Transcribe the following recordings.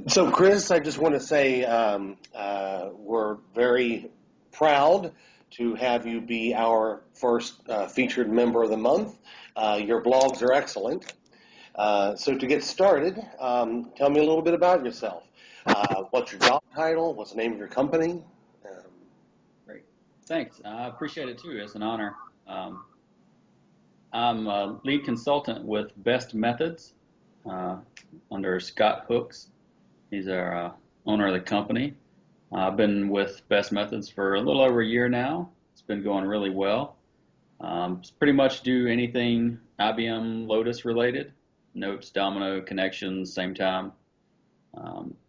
So, Chris, I just want to say we're very proud to have you be our first featured member of the month. Your blogs are excellent. So, to get started, tell me a little bit about yourself. What's your job title? What's the name of your company? Um, Great. Thanks. I appreciate it too. It's an honor. Um, I'm a lead consultant with Best Methods uh, under Scott Hooks. He's our owner of the company. I've been with Best Methods for a little over a year now. It's been going really well. Pretty much do anything IBM Lotus related, Notes, Domino, Connections, same time.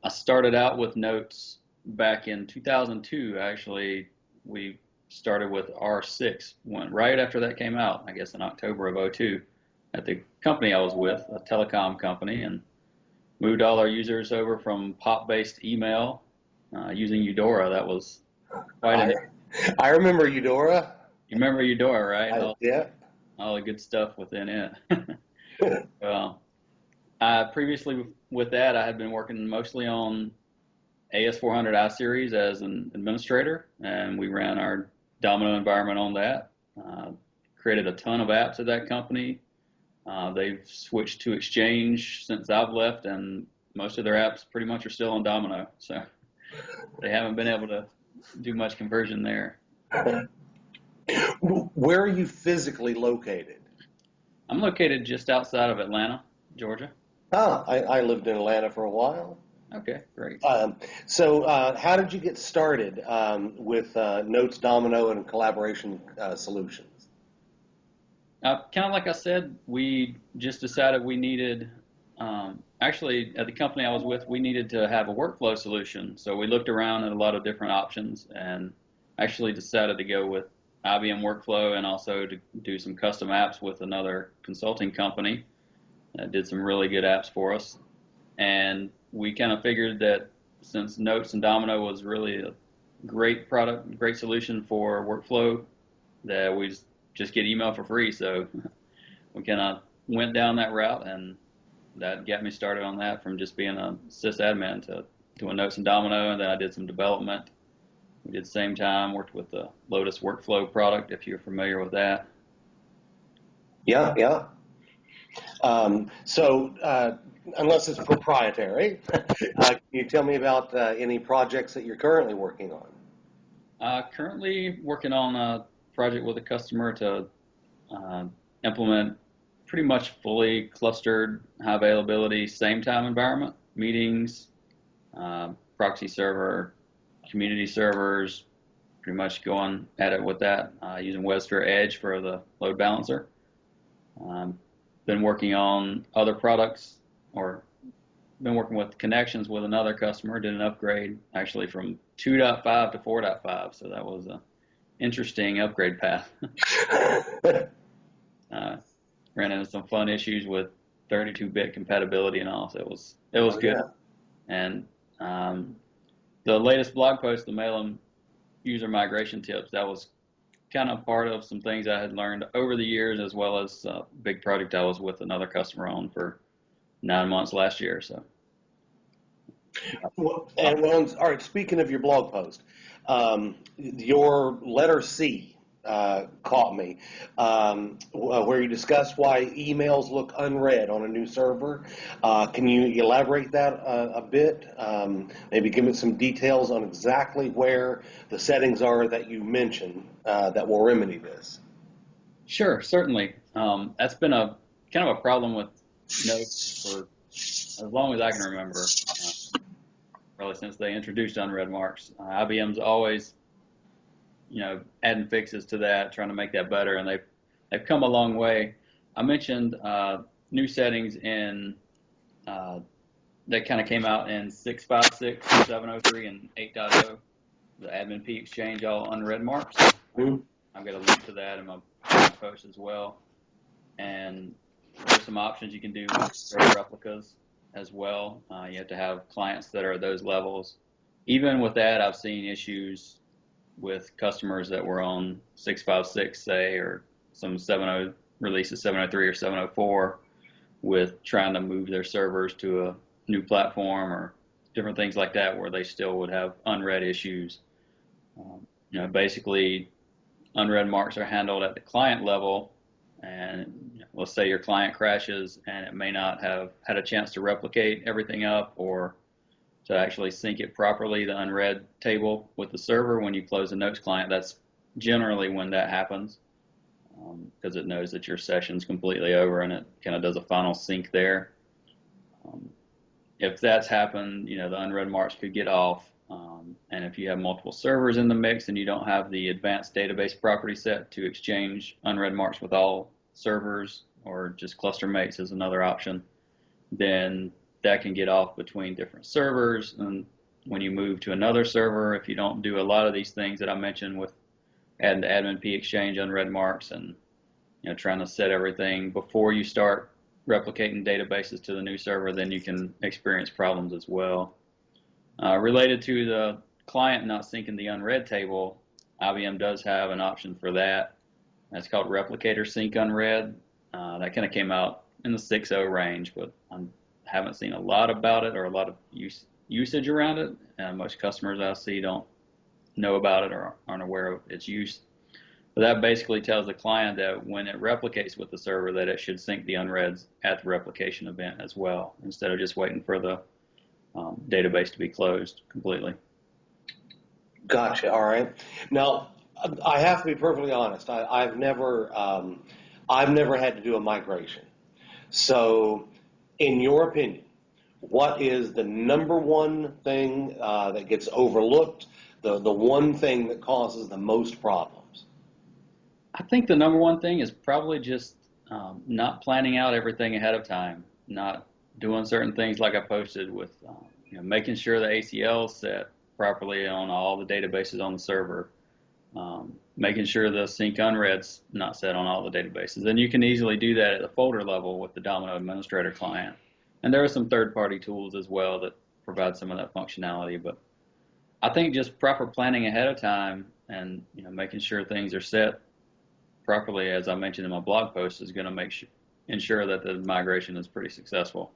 I started out with Notes back in 2002. Actually, we started with R6. Went right after that came out, I guess in October of '02, at the company I was with, a telecom company, and moved all our users over from POP-based email using Eudora. That was quite I an. I remember Eudora. You remember Eudora, right? Yeah. All the good stuff within it. Well, previously with that, I had been working mostly on AS400 iSeries as an administrator, and we ran our Domino environment on that. Created a ton of apps at that company. They've switched to Exchange since I've left, and most of their apps pretty much are still on Domino. So they haven't been able to do much conversion there. Where are you physically located? I'm located just outside of Atlanta, Georgia. I lived in Atlanta for a while. Okay, great. So, how did you get started with Notes, Domino, and collaboration solutions? Kind of like I said, we just decided we needed, actually, at the company I was with, we needed to have a workflow solution. So we looked around at a lot of different options and actually decided to go with IBM Workflow and also to do some custom apps with another consulting company that did some really good apps for us. And we kind of figured that since Notes and Domino was really a great product, great solution for workflow, that we just get email for free. So we kind of went down that route, and that got me started on that from just being a sysadmin to doing Notes and Domino, and then I did some development. We did the same time, worked with the Lotus workflow product, if you're familiar with that. Yeah, yeah. So, unless it's proprietary, can you tell me about any projects that you're currently working on? Currently working on a project with a customer to implement pretty much fully clustered, high availability, same time environment, meetings, proxy server, community servers, pretty much going at it with that, using WebSphere Edge for the load balancer. Been working on other products, or been working with connections with another customer, did an upgrade actually from 2.5 to 4.5, so that was a interesting upgrade path. Ran into some fun issues with 32-bit compatibility and all, so it was good. Yeah. And the latest blog post, the Mailum user migration tips, that was kind of part of some things I had learned over the years, as well as a big project I was with another customer on for 9 months last year. So. Well, all right. Speaking of your blog post, your letter C caught me, where you discussed why emails look unread on a new server. Can you elaborate that a bit? Maybe give me some details on exactly where the settings are that you mentioned that will remedy this. Sure, certainly. That's been a kind of a problem with Notes for as long as I can remember. Really since they introduced unread marks. IBM's always, adding fixes to that, trying to make that better, and they've come a long way. I mentioned new settings in that kind of came out in 6.56, 7.03, and 8.0. The admin P exchange all unread marks. Mm-hmm. I've got a link to that in my post as well. And there's some options you can do with replicas as well. You have to have clients that are at those levels. Even with that, I've seen issues with customers that were on 6.56, say, or some 7.0 releases, 7.03 or 7.04, with trying to move their servers to a new platform or different things like that where they still would have unread issues. Basically, unread marks are handled at the client level, and let's say your client crashes and it may not have had a chance to replicate everything up or to actually sync it properly, the unread table with the server when you close the notes client. That's generally when that happens, because it knows that your session's completely over and it kind of does a final sync there. If that's happened, the unread marks could get off. And if you have multiple servers in the mix and you don't have the advanced database property set to exchange unread marks with all servers, or just cluster mates is another option, then that can get off between different servers. And when you move to another server, if you don't do a lot of these things that I mentioned with adding the admin p exchange unread marks and trying to set everything before you start replicating databases to the new server, then you can experience problems as well. Related to the client not syncing the unread table, IBM does have an option for that. That's called replicator sync unread. That kind of came out in the 6.0 range, but I haven't seen a lot about it or a lot of usage around it. Most customers I see don't know about it or aren't aware of its use. But that basically tells the client that when it replicates with the server that it should sync the unreads at the replication event as well, instead of just waiting for the database to be closed completely. Gotcha. All right. Now, I have to be perfectly honest. I've never had to do a migration. So, in your opinion, what is the number one thing that gets overlooked? The one thing that causes the most problems? I think the number one thing is probably just not planning out everything ahead of time, not doing certain things like I posted with making sure the ACL is set properly on all the databases on the server, making sure the sync unread's not set on all the databases. And you can easily do that at the folder level with the Domino Administrator client. And there are some third-party tools as well that provide some of that functionality. But I think just proper planning ahead of time and making sure things are set properly, as I mentioned in my blog post, is going to ensure that the migration is pretty successful.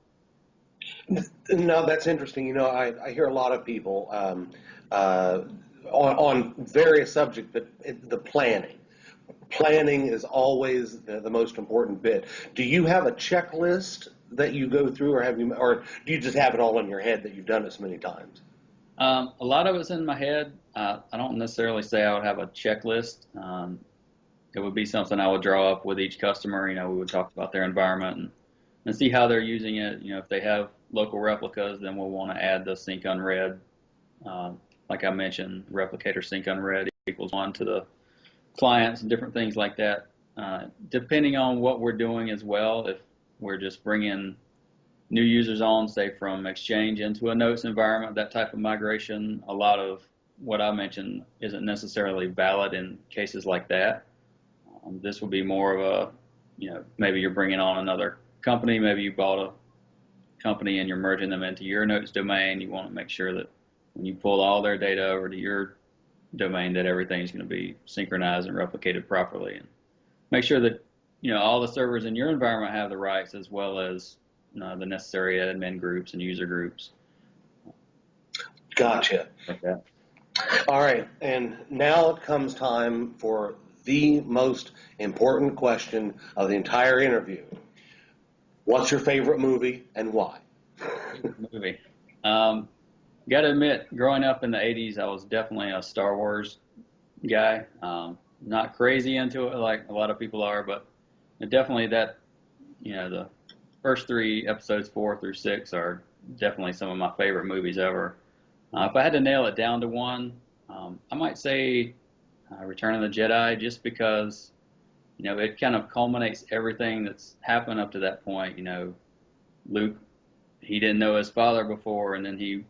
No, that's interesting. I hear a lot of people on various subjects, but the planning. Planning is always the most important bit. Do you have a checklist that you go through, or do you just have it all in your head that you've done it so many times? A lot of it's in my head. I don't necessarily say I would have a checklist. It would be something I would draw up with each customer. We would talk about their environment and see how they're using it. If they have local replicas, then we'll want to add the sync unread. Like I mentioned, replicator sync unread equals 1 to the clients and different things like that. Depending on what we're doing as well, if we're just bringing new users on, say from Exchange into a Notes environment, that type of migration, a lot of what I mentioned isn't necessarily valid in cases like that. This would be more of a, maybe you're bringing on another company, maybe you bought a company and you're merging them into your Notes domain. You want to make sure that when you pull all their data over to your domain that everything's going to be synchronized and replicated properly, and make sure that all the servers in your environment have the rights as well as the necessary admin groups and user groups. Gotcha. Okay. All right, and now it comes time for the most important question of the entire interview. What's your favorite movie and why? Movie. Got to admit, growing up in the 80s, I was definitely a Star Wars guy. Not crazy into it like a lot of people are, but definitely the first 3 episodes, 4 through 6, are definitely some of my favorite movies ever. If I had to nail it down to one, I might say Return of the Jedi, just because it kind of culminates everything that's happened up to that point. Luke, he didn't know his father before, and then he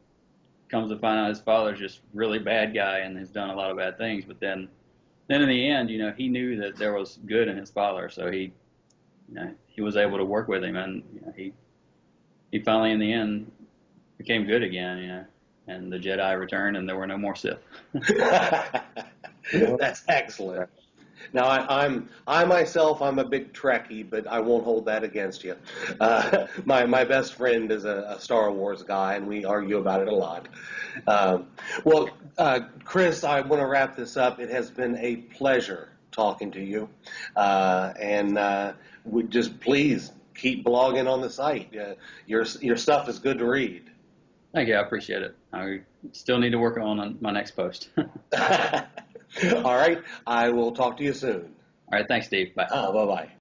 comes to find out his father's just really bad guy and has done a lot of bad things. But then in the end, he knew that there was good in his father, so he was able to work with him, and he finally in the end became good again. And the Jedi returned, and there were no more Sith. That's excellent. Now, I myself, I'm a big Trekkie, but I won't hold that against you. My best friend is a Star Wars guy, and we argue about it a lot. Um, well, Chris, I want to wrap this up. It has been a pleasure talking to you, and would just please keep blogging on the site. Your stuff is good to read. Thank you. I appreciate it. I still need to work on my next post. All right, I will talk to you soon. All right. Thanks, Steve. Bye. Bye bye.